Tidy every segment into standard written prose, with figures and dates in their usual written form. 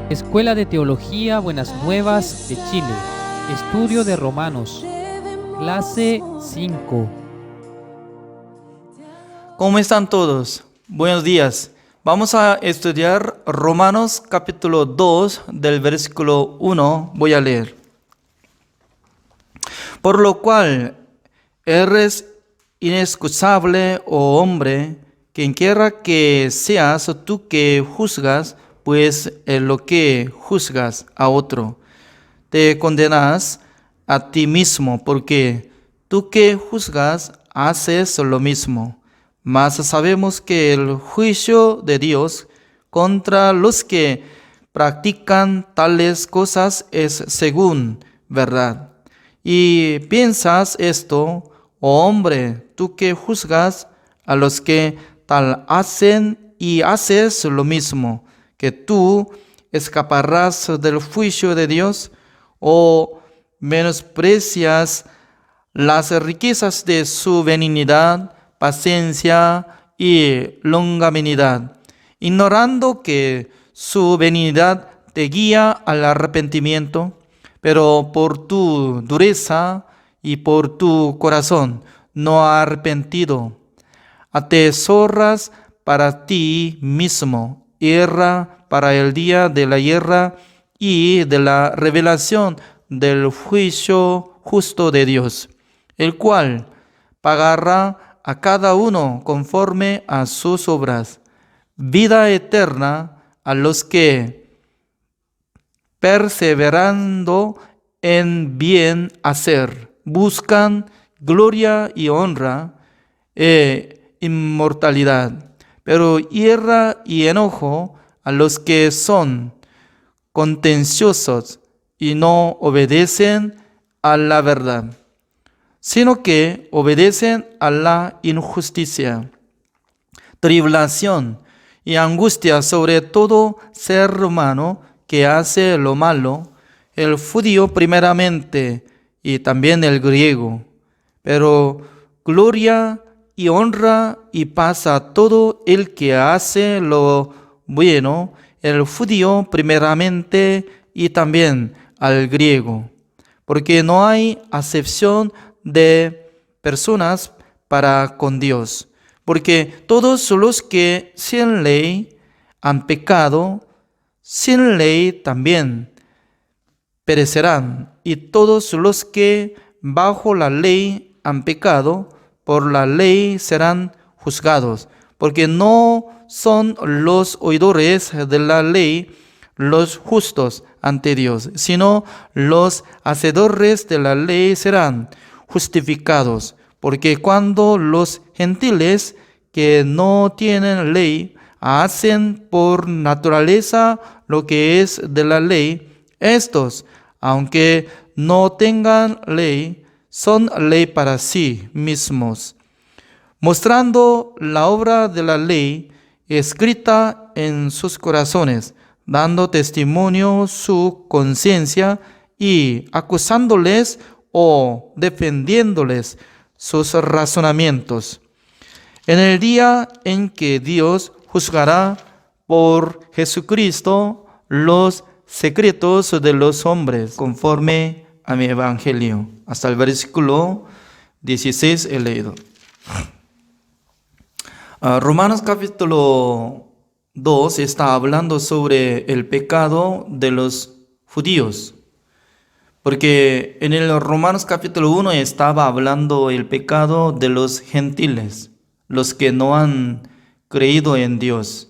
Escuela de Teología Buenas Nuevas de Chile. Estudio de Romanos. Clase 5. ¿Cómo están todos? Buenos días. Vamos a estudiar Romanos capítulo 2 del versículo 1. Voy a leer. Por lo cual, eres inexcusable, oh hombre, quien quiera que seas tú que juzgas, pues en lo que juzgas a otro, te condenas a ti mismo, porque tú que juzgas haces lo mismo. Mas sabemos que el juicio de Dios contra los que practican tales cosas es según verdad. Y piensas esto, oh hombre, tú que juzgas a los que tal hacen y haces lo mismo, que tú escaparás del juicio de Dios, o menosprecias las riquezas de su benignidad, paciencia y longanimidad, ignorando que su benignidad te guía al arrepentimiento, pero por tu dureza y por tu corazón no arrepentido, atesoras para ti mismo ira para el día de la ira y de la revelación del juicio justo de Dios, el cual pagará a cada uno conforme a sus obras, vida eterna a los que, perseverando en bien hacer, buscan gloria y honra e inmortalidad, pero ira y enojo a los que son contenciosos y no obedecen a la verdad, sino que obedecen a la injusticia, tribulación y angustia sobre todo ser humano que hace lo malo, el judío primeramente y también el griego, pero gloria y honra y paz a todo el que hace lo bueno, el judío primeramente y también al griego, porque no hay acepción de personas para con Dios, porque todos los que sin ley han pecado, sin ley también perecerán, y todos los que bajo la ley han pecado, por la ley serán juzgados, porque no son los oidores de la ley los justos ante Dios, sino los hacedores de la ley serán justificados, porque cuando los gentiles que no tienen ley hacen por naturaleza lo que es de la ley, estos, aunque no tengan ley, son ley para sí mismos, mostrando la obra de la ley escrita en sus corazones, dando testimonio su conciencia y acusándoles o defendiéndoles sus razonamientos. En el día en que Dios juzgará por Jesucristo los secretos de los hombres, conforme a mi evangelio. Hasta el versículo 16 he leído. Romanos capítulo 2 está hablando sobre el pecado de los judíos, porque en el Romanos capítulo 1 estaba hablando el pecado de los gentiles, los que no han creído en Dios.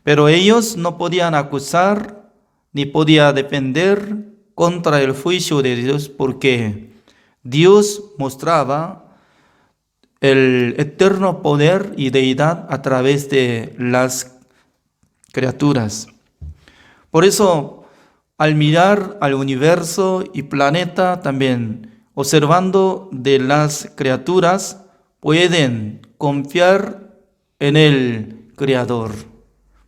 Pero ellos no podían acusar ni podían defender contra el juicio de Dios, porque Dios mostraba el eterno poder y deidad a través de las criaturas. Por eso, al mirar al universo y planeta también, observando de las criaturas, pueden confiar en el Creador.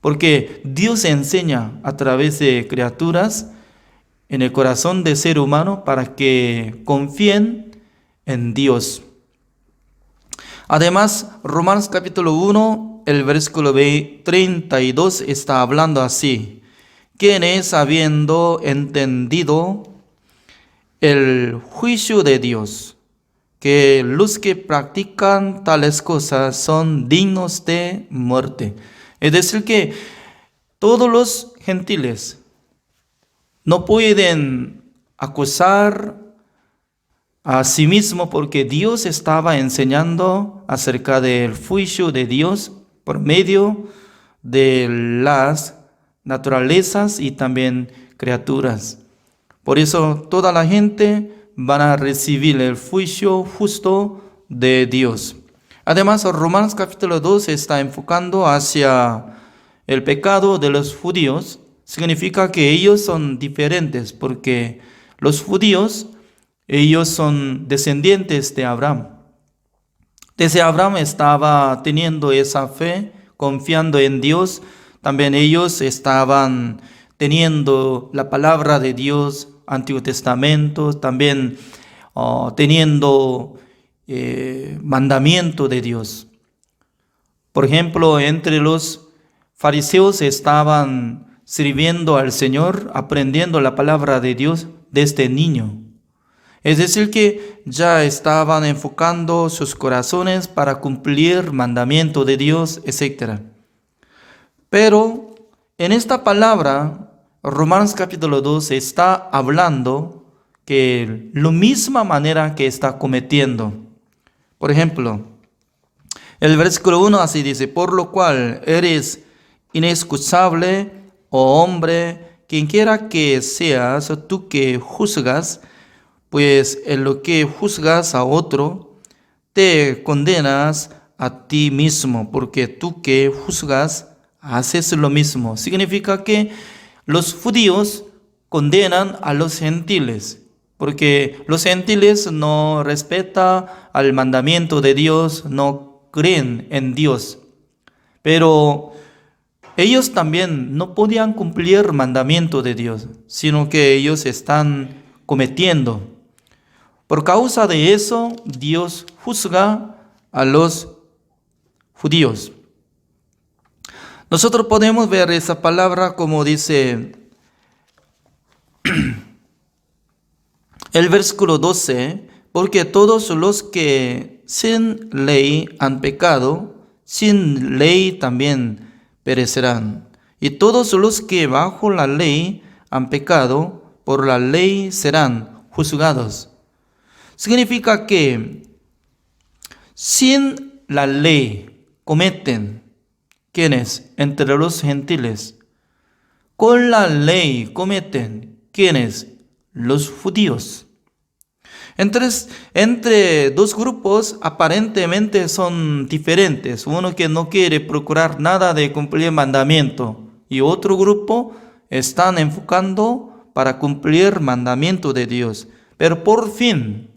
Porque Dios enseña a través de criaturas en el corazón del ser humano para que confíen en Dios. Además, Romanos capítulo 1, el versículo 32 está hablando así: quienes habiendo entendido el juicio de Dios, que los que practican tales cosas son dignos de muerte. Es decir, que todos los gentiles no pueden acusar a sí mismos porque Dios estaba enseñando acerca del juicio de Dios por medio de las naturalezas y también criaturas. Por eso toda la gente van a recibir el juicio justo de Dios. Además, Romanos capítulo 2 está enfocando hacia el pecado de los judíos. Significa que ellos son diferentes porque los judíos, ellos son descendientes de Abraham. Desde Abraham estaba teniendo esa fe, confiando en Dios. También ellos estaban teniendo la palabra de Dios, Antiguo Testamento, también teniendo mandamiento de Dios. Por ejemplo, entre los fariseos estaban sirviendo al Señor, aprendiendo la palabra de Dios desde niño. Es decir, que ya estaban enfocando sus corazones para cumplir mandamiento de Dios, etc. Pero en esta palabra, Romanos capítulo 2 está hablando que la misma manera que está cometiendo. Por ejemplo, el versículo 1 así dice: por lo cual eres inexcusable, oh hombre, quien quiera que seas tú que juzgas, pues en lo que juzgas a otro, te condenas a ti mismo, porque tú que juzgas, haces lo mismo. Significa que los judíos condenan a los gentiles, porque los gentiles no respetan al mandamiento de Dios, no creen en Dios. Pero ellos también no podían cumplir el mandamiento de Dios, sino que ellos están cometiendo. Por causa de eso, Dios juzga a los judíos. Nosotros podemos ver esa palabra como dice el versículo 12, porque todos los que sin ley han pecado, sin ley también perecerán. Y todos los que bajo la ley han pecado, por la ley serán juzgados. Significa que sin la ley cometen, ¿quiénes? Entre los gentiles. Con la ley cometen, ¿quiénes? Los judíos. Entre dos grupos aparentemente son diferentes. Uno que no quiere procurar nada de cumplir mandamiento y otro grupo están enfocando para cumplir mandamiento de Dios. Pero por fin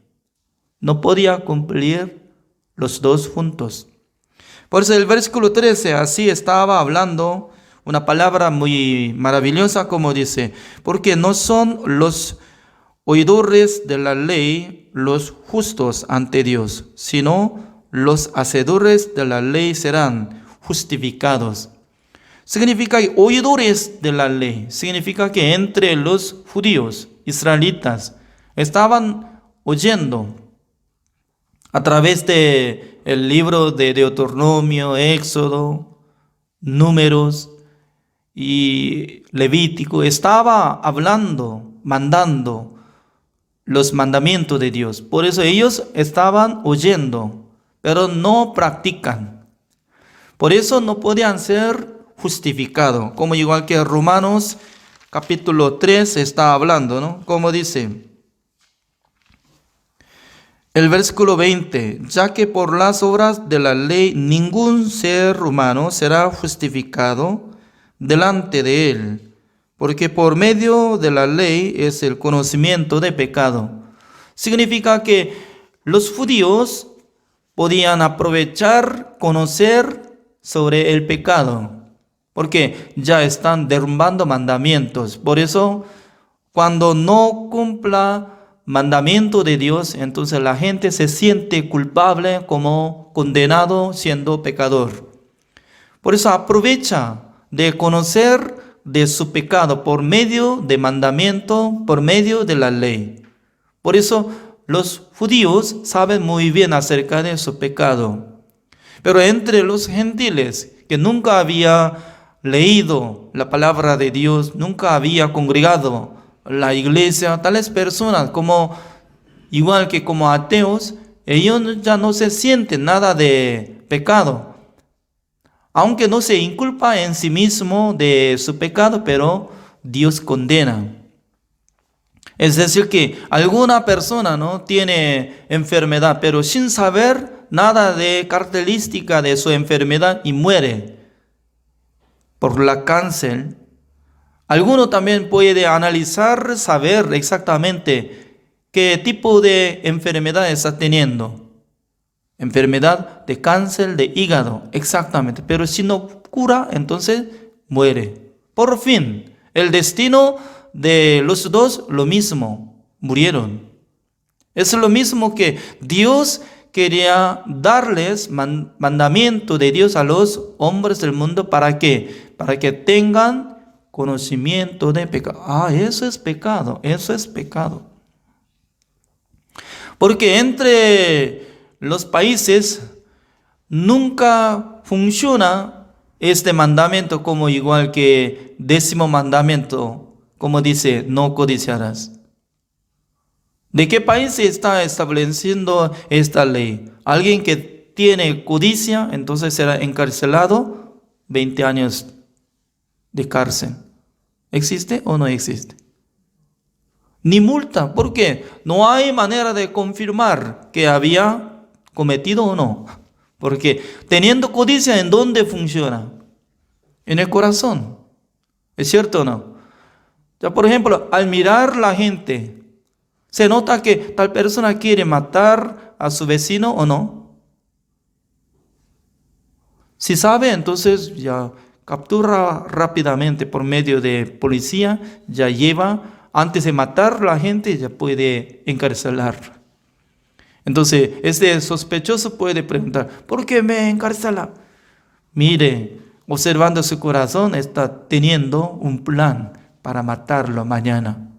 no podía cumplir los dos juntos. Por eso el versículo 13 así estaba hablando una palabra muy maravillosa como dice: porque no son los oidores de la ley los justos ante Dios, sino los hacedores de la ley serán justificados. Significa que oidores de la ley, significa que entre los judíos, israelitas, estaban oyendo a través de el libro de Deuteronomio, Éxodo, Números y Levítico, estaba hablando, mandando los mandamientos de Dios. Por eso ellos estaban oyendo, pero no practican. Por eso no podían ser justificados. Como igual que Romanos capítulo 3 está hablando, ¿no? Como dice el versículo 20: ya que por las obras de la ley ningún ser humano será justificado delante de él, porque por medio de la ley es el conocimiento de pecado. Significa que los judíos podían aprovechar, conocer sobre el pecado, porque ya están derrumbando mandamientos. Por eso, cuando no cumpla mandamiento de Dios, entonces la gente se siente culpable, como condenado siendo pecador. Por eso aprovecha de conocer de su pecado por medio de mandamiento, por medio de la ley. Por eso los judíos saben muy bien acerca de su pecado. Pero entre los gentiles que nunca había leído la palabra de Dios, nunca había congregado la iglesia, tales personas como igual que como ateos, ellos ya no se sienten nada de pecado. Aunque no se inculpa en sí mismo de su pecado, pero Dios condena. Es decir, que alguna persona no tiene enfermedad, pero sin saber nada de característica de su enfermedad y muere por la cáncer. Alguno también puede analizar, saber exactamente qué tipo de enfermedad está teniendo. Enfermedad de cáncer de hígado, exactamente. Pero si no cura, entonces muere. Por fin, el destino de los dos, lo mismo, murieron. Es lo mismo que Dios quería darles mandamiento de Dios a los hombres del mundo. ¿Para qué? Para que tengan conocimiento de pecado. Eso es pecado, eso es pecado. Porque entre los países nunca funciona este mandamiento como igual que 10º mandamiento, como dice, no codiciarás. ¿De qué país se está estableciendo esta ley? Alguien que tiene codicia, entonces será encarcelado 20 años de cárcel. ¿Existe o no existe? Ni multa. ¿Por qué? No hay manera de confirmar que había cometido o no. Porque teniendo codicia, ¿en dónde funciona? En el corazón. ¿Es cierto o no? Ya, por ejemplo, al mirar la gente, ¿se nota que tal persona quiere matar a su vecino o no? Si sabe, entonces ya captura rápidamente por medio de policía, ya lleva, antes de matar a la gente, ya puede encarcelar. Entonces, este sospechoso puede preguntar, ¿por qué me encarcela? Mire, observando su corazón, está teniendo un plan para matarlo mañana.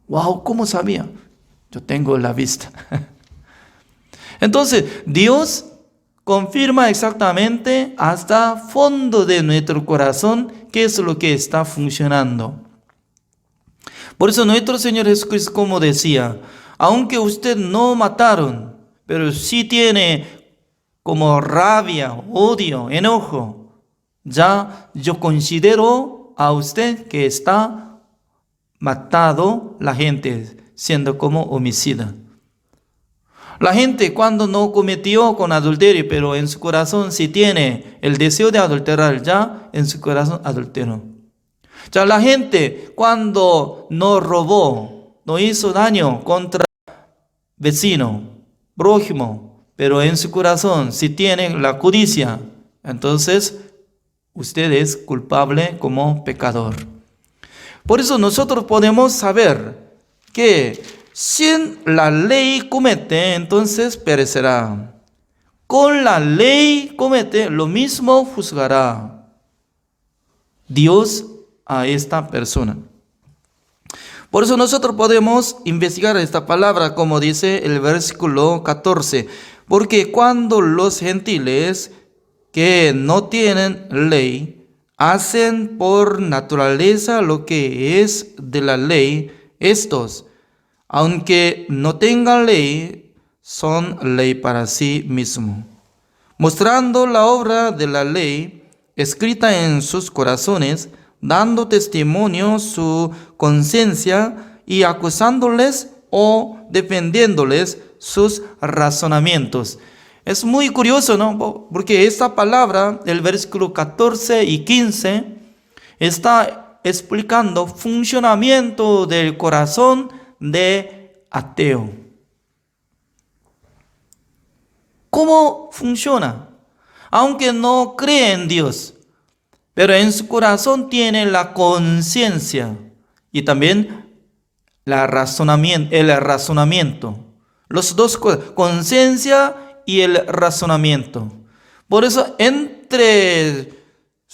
¡Wow! ¿Cómo sabía? Yo tengo la vista. Entonces, Dios confirma exactamente hasta fondo de nuestro corazón qué es lo que está funcionando. Por eso nuestro Señor Jesucristo, como decía, aunque usted no mataron, pero sí tiene como rabia, odio, enojo, ya yo considero a usted que está matado la gente, siendo como homicida. La gente cuando no cometió con adulterio, pero en su corazón sí tiene el deseo de adulterar, ya en su corazón adulteró. Ya la gente cuando no robó, no hizo daño contra vecino, prójimo, pero en su corazón si tiene la codicia, entonces usted es culpable como pecador. Por eso nosotros podemos saber que si la ley comete, entonces perecerá. Con la ley comete, lo mismo juzgará Dios a esta persona. Por eso nosotros podemos investigar esta palabra, como dice el versículo 14. Porque cuando los gentiles que no tienen ley hacen por naturaleza lo que es de la ley, estos, aunque no tengan ley, son ley para sí mismos, mostrando la obra de la ley escrita en sus corazones, dando testimonio su conciencia y acusándoles o defendiéndoles sus razonamientos. Es muy curioso, ¿no? Porque esta palabra, el versículo 14 y 15, está explicando funcionamiento del corazón de ateo. ¿Cómo funciona? Aunque no cree en Dios, pero en su corazón tiene la conciencia y también el razonamiento. Los dos cosas, conciencia y el razonamiento. Por eso entre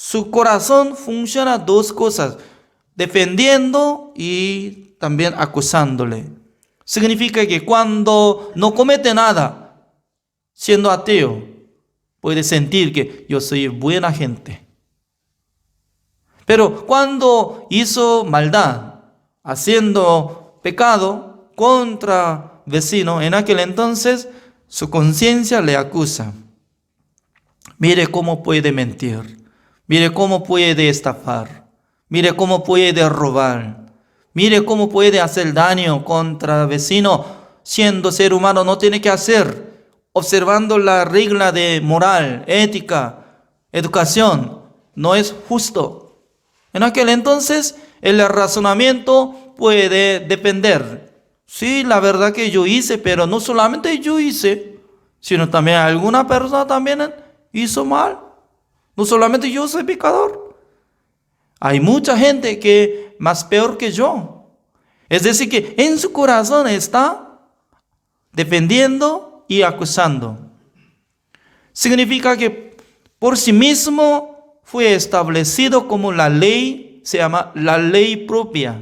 su corazón funciona dos cosas, defendiendo y también acusándole. Significa que cuando no comete nada, siendo ateo, puede sentir que yo soy buena gente. Pero cuando hizo maldad, haciendo pecado contra vecino, en aquel entonces su conciencia le acusa. Mire cómo puede mentir, mire cómo puede estafar, mire cómo puede robar, mire cómo puede hacer daño contra vecino, siendo ser humano no tiene que hacer, observando la regla de moral, ética, educación, no es justo. En aquel entonces el razonamiento puede depender. Sí, la verdad que yo hice, pero no solamente yo hice, sino también alguna persona también hizo mal. No solamente yo soy pecador. Hay mucha gente que más peor que yo. Es decir, que en su corazón está defendiendo y acusando. Significa que por sí mismo fue establecido como la ley, se llama la ley propia.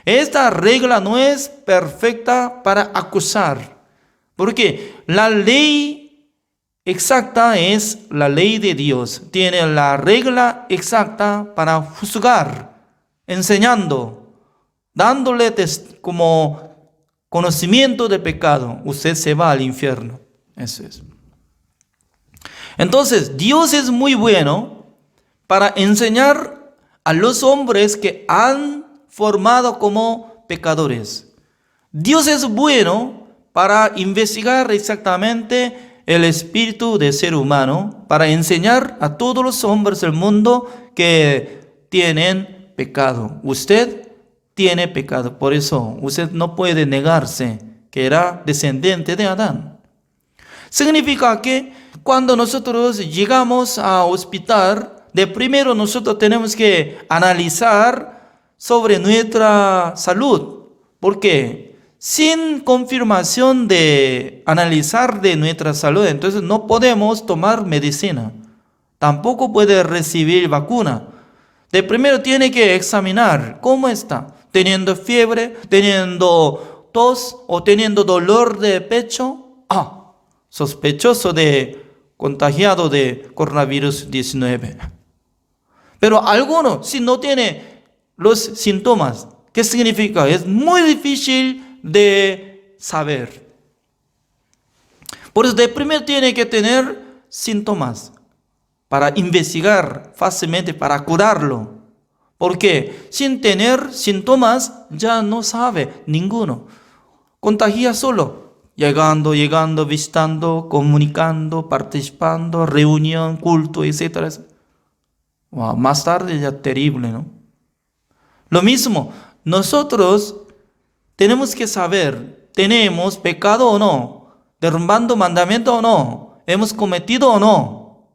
Esta regla no es perfecta para acusar, porque la ley exacta es la ley de Dios. Tiene la regla exacta para juzgar, enseñando, dándole como conocimiento de pecado. Usted se va al infierno. Eso es. Entonces, Dios es muy bueno para enseñar a los hombres que han formado como pecadores. Dios es bueno para investigar exactamente el espíritu del ser humano, para enseñar a todos los hombres del mundo que tienen pecado. Usted tiene pecado, por eso usted no puede negarse que era descendiente de Adán. Significa que cuando nosotros llegamos a hospital, de primero nosotros tenemos que analizar sobre nuestra salud. Porque sin confirmación de analizar de nuestra salud, entonces no podemos tomar medicina. Tampoco puede recibir vacuna. De primero tiene que examinar cómo está. Teniendo fiebre, teniendo tos o teniendo dolor de pecho. Sospechoso de contagiado de coronavirus 19. Pero alguno, si no tiene los síntomas, ¿qué significa? Es muy difícil de saber. Por eso de primero tiene que tener síntomas para investigar fácilmente, para curarlo. Porque sin tener síntomas ya no sabe ninguno. Contagia solo. Llegando, visitando, comunicando, participando, reunión, culto, etc. Más tarde ya terrible, ¿no? Lo mismo, nosotros tenemos que saber, ¿tenemos pecado o no? ¿Derrumbando mandamiento o no? ¿Hemos cometido o no?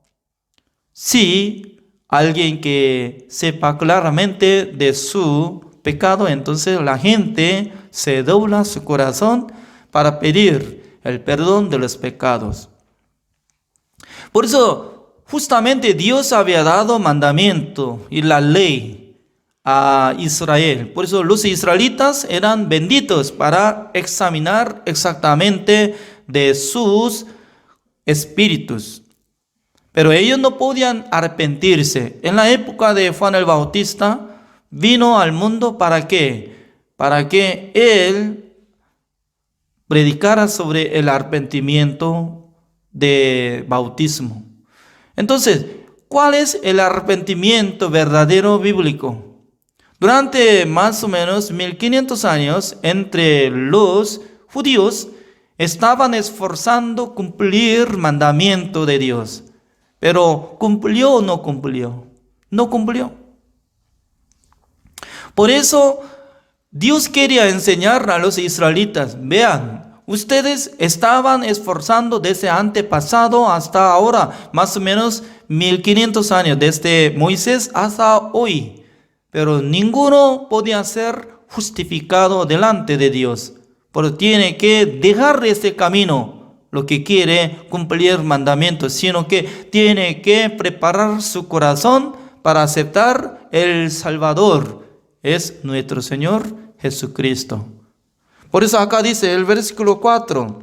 Si alguien que sepa claramente de su pecado, entonces la gente se dobla su corazón para pedir el perdón de los pecados. Por eso, justamente Dios había dado mandamiento y la ley a Israel. Por eso los israelitas eran benditos para examinar exactamente de sus espíritus. Pero ellos no podían arrepentirse. En la época de Juan el Bautista, vino al mundo ¿para qué? Para que él predicara sobre el arrepentimiento de bautismo. Entonces, ¿cuál es el arrepentimiento verdadero bíblico? Durante más o menos 1500 años, entre los judíos estaban esforzando cumplir mandamiento de Dios. Pero ¿cumplió o no cumplió? No cumplió. Por eso Dios quería enseñar a los israelitas, vean, ustedes estaban esforzando desde antepasado hasta ahora, más o menos 1500 años, desde Moisés hasta hoy. Pero ninguno podía ser justificado delante de Dios. Pero tiene que dejar ese camino, lo que quiere cumplir mandamientos, sino que tiene que preparar su corazón para aceptar el Salvador. Es nuestro Señor Jesucristo. Por eso acá dice el versículo 4.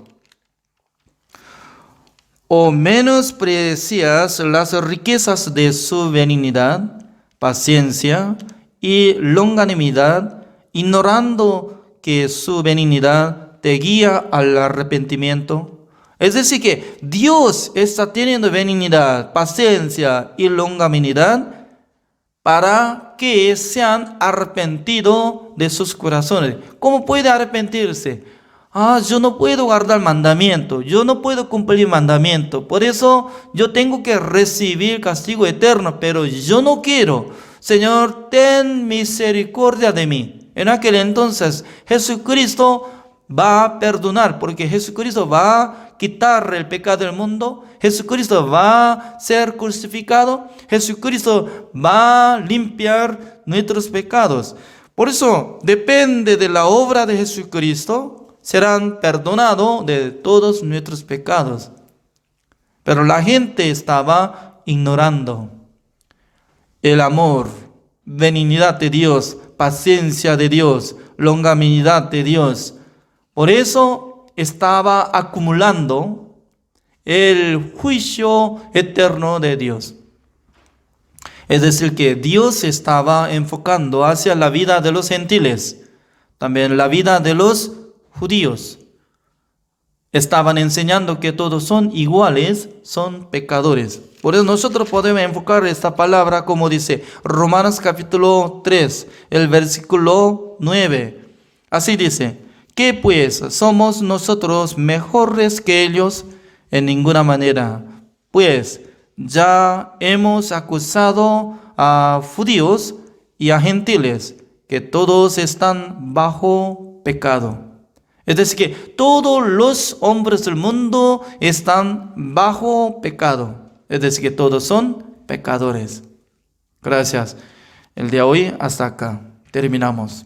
O menosprecias las riquezas de su benignidad, paciencia y longanimidad, ignorando que su benignidad te guía al arrepentimiento. Es decir, que Dios está teniendo benignidad, paciencia y longanimidad para que se han arrepentido de sus corazones. ¿Cómo puede arrepentirse? Yo no puedo guardar mandamiento, yo no puedo cumplir mandamiento, por eso yo tengo que recibir castigo eterno, pero yo no quiero. Señor, ten misericordia de mí. En aquel entonces Jesucristo va a perdonar, porque Jesucristo va a quitar el pecado del mundo. Jesucristo va a ser crucificado. Jesucristo va a limpiar nuestros pecados. Por eso depende de la obra de Jesucristo, serán perdonados de todos nuestros pecados. Pero la gente estaba ignorando el amor, benignidad de Dios, paciencia de Dios, longanimidad de Dios. Por eso estaba acumulando el juicio eterno de Dios. Es decir, que Dios estaba enfocando hacia la vida de los gentiles, también la vida de los judíos. Estaban enseñando que todos son iguales, son pecadores. Por eso nosotros podemos enfocar esta palabra como dice Romanos capítulo 3, el versículo 9. Así dice: ¿qué pues? ¿Somos nosotros mejores que ellos? En ninguna manera. Pues ya hemos acusado a judíos y a gentiles que todos están bajo pecado. Es decir, que todos los hombres del mundo están bajo pecado. Es decir, que todos son pecadores. Gracias. El día de hoy hasta acá. Terminamos.